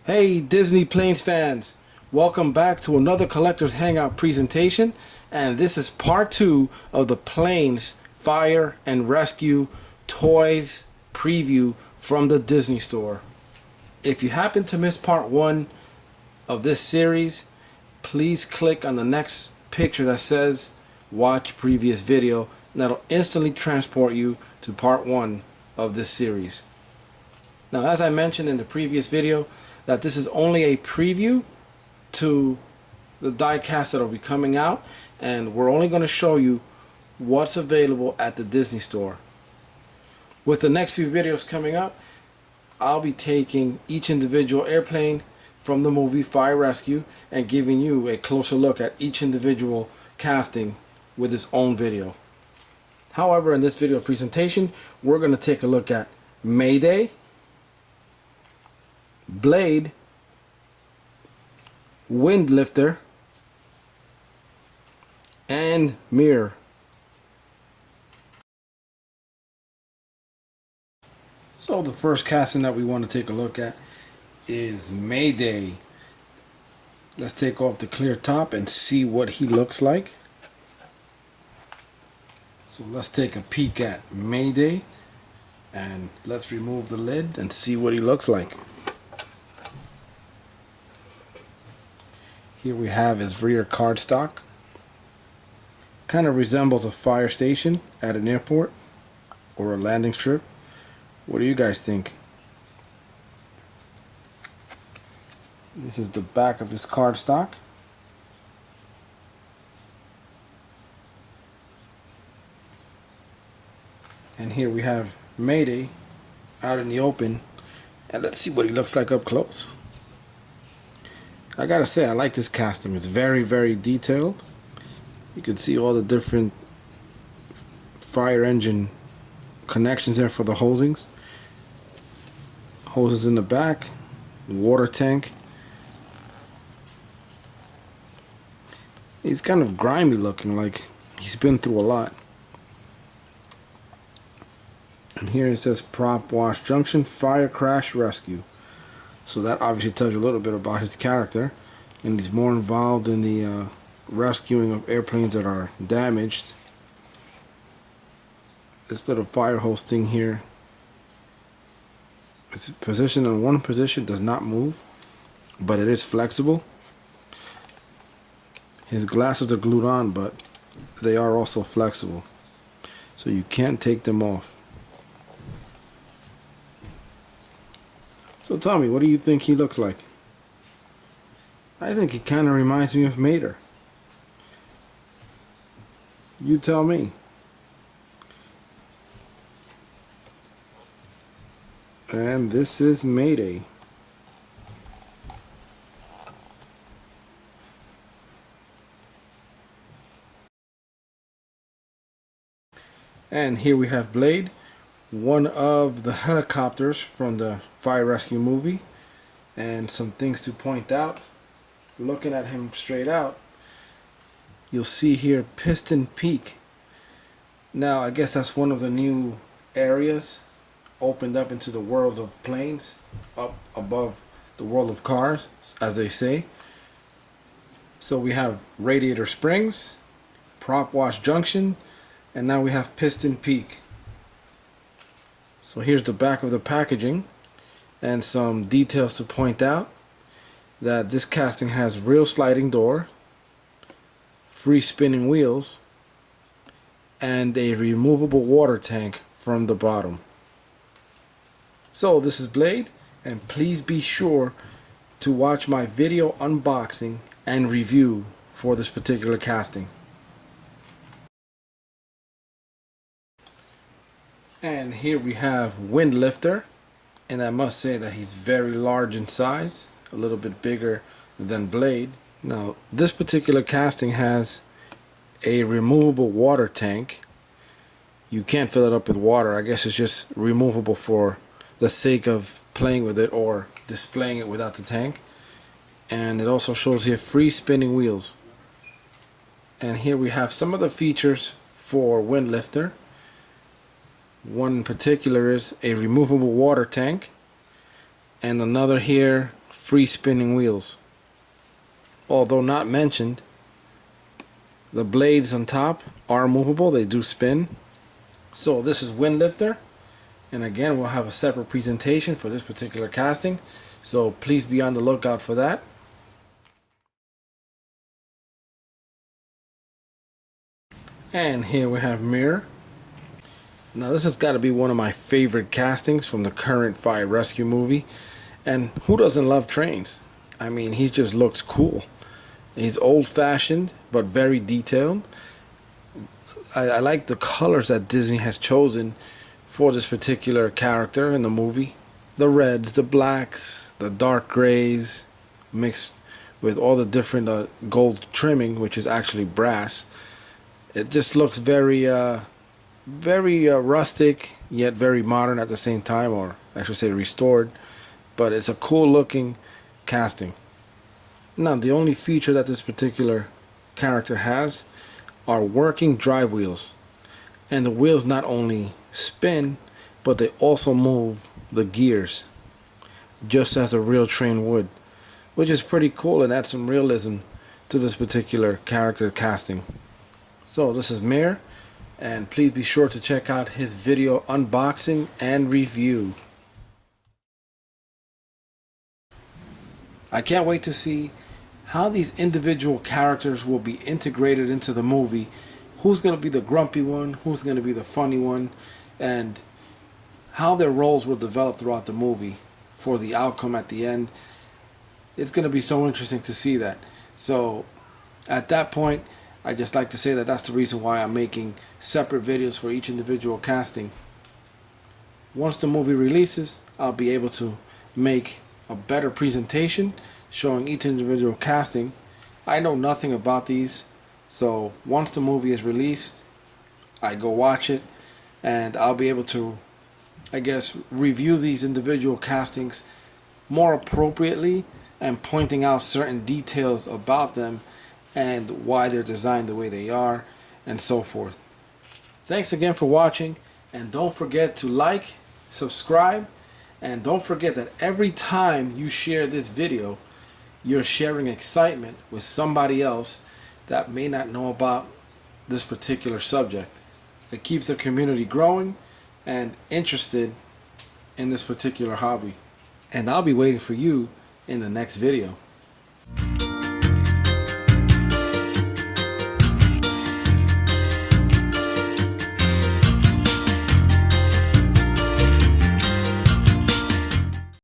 Hey Disney Planes fans, welcome back to another Collectors Hangout presentation, and this is part 2 of the Planes Fire and Rescue Toys preview from the Disney Store. If you happen to miss part 1 of this series, please click on the next picture that says watch previous video, and that'll instantly transport you to part 1 of this series. Now, as I mentioned in the previous video, that this is only a preview to the die casts that will be coming out, and we're only going to show you what's available at the Disney Store. With the next few videos coming up, I'll be taking each individual airplane from the movie Fire Rescue and giving you a closer look at each individual casting with its own video. However, in this video presentation, we're going to take a look at Mayday, Blade, Windlifter, and Muir. So the first casting that we want to take a look at is Mayday. Let's take off the clear top and see what he looks like. So let's take a peek at Mayday, and let's remove the lid and see what he looks like. Here we have his rear cardstock. Kind of resembles a fire station at an airport or a landing strip. What do you guys think? This is the back of his cardstock. And here we have Mayday out in the open. And let's see what he looks like up close. I gotta say, I like this casting. It's very, very detailed. You can see all the different fire engine connections there for the hosings. Hoses in the back, water tank. He's kind of grimy looking, like he's been through a lot. And here it says Prop Wash Junction Fire Crash Rescue. So that obviously tells you a little bit about his character, and he's more involved in the rescuing of airplanes that are damaged. This little fire hose thing here, it's positioned in one position, does not move, but it is flexible. His glasses are glued on, but they are also flexible, so you can't take them off. So tell me, what do you think he looks like? I think he kind of reminds me of Mayday. You tell me. And this is Mayday. And here we have Blade, one of the helicopters from the Fire Rescue movie. And some things to point out. Looking at him straight out, you'll see here Piston Peak. Now I guess that's one of the new areas opened up into the worlds of planes, up above the world of cars, as they say. So we have Radiator Springs, Prop Wash Junction, and now we have Piston Peak. So here's the back of the packaging, and some details to point out. That this casting has real sliding door, free spinning wheels, and a removable water tank from the bottom. So this is Blade, and please be sure to watch my video unboxing and review for this particular casting. And here we have Windlifter, and I must say that he's very large in size, a little bit bigger than Blade. Now this particular casting has a removable water tank. You can't fill it up with water. I guess it's just removable for the sake of playing with it or displaying it without the tank. And it also shows here free spinning wheels. And here we have some of the features for Windlifter. One in particular is a removable water tank, and another here free spinning wheels. Although not mentioned, the blades on top are movable, they do spin. So this is Windlifter, and again we'll have a separate presentation for this particular casting, so please be on the lookout for that. And here we have Muir. Now this has got to be one of my favorite castings from the current fire rescue movie, and who doesn't love trains? I mean, he just looks cool. He's old-fashioned but very detailed. I like the colors that Disney has chosen for this particular character in the movie. The reds, the blacks, the dark grays, mixed with all the different gold trimming, which is actually brass. It just looks very rustic, yet very modern at the same time, or I should say restored. But it's a cool looking casting. Now, the only feature that this particular character has are working drive wheels. And the wheels not only spin, but they also move the gears, just as a real train would, which is pretty cool and adds some realism to this particular character casting. So this is Muir, and please be sure to check out his video unboxing and review. I can't wait to see how these individual characters will be integrated into the movie. Who's going to be the grumpy one, who's going to be the funny one, and how their roles will develop throughout the movie for the outcome at the end. It's going to be so interesting to see that. So at that point, I just like to say that that's the reason why I'm making separate videos for each individual casting. Once the movie releases, I'll be able to make a better presentation showing each individual casting. I know nothing about these, so once the movie is released, I go watch it, and I'll be able to, I guess, review these individual castings more appropriately and pointing out certain details about them and why they're designed the way they are, and so forth. Thanks again for watching, and don't forget to like, subscribe, and don't forget that every time you share this video, you're sharing excitement with somebody else that may not know about this particular subject. It keeps the community growing and interested in this particular hobby. And I'll be waiting for you in the next video.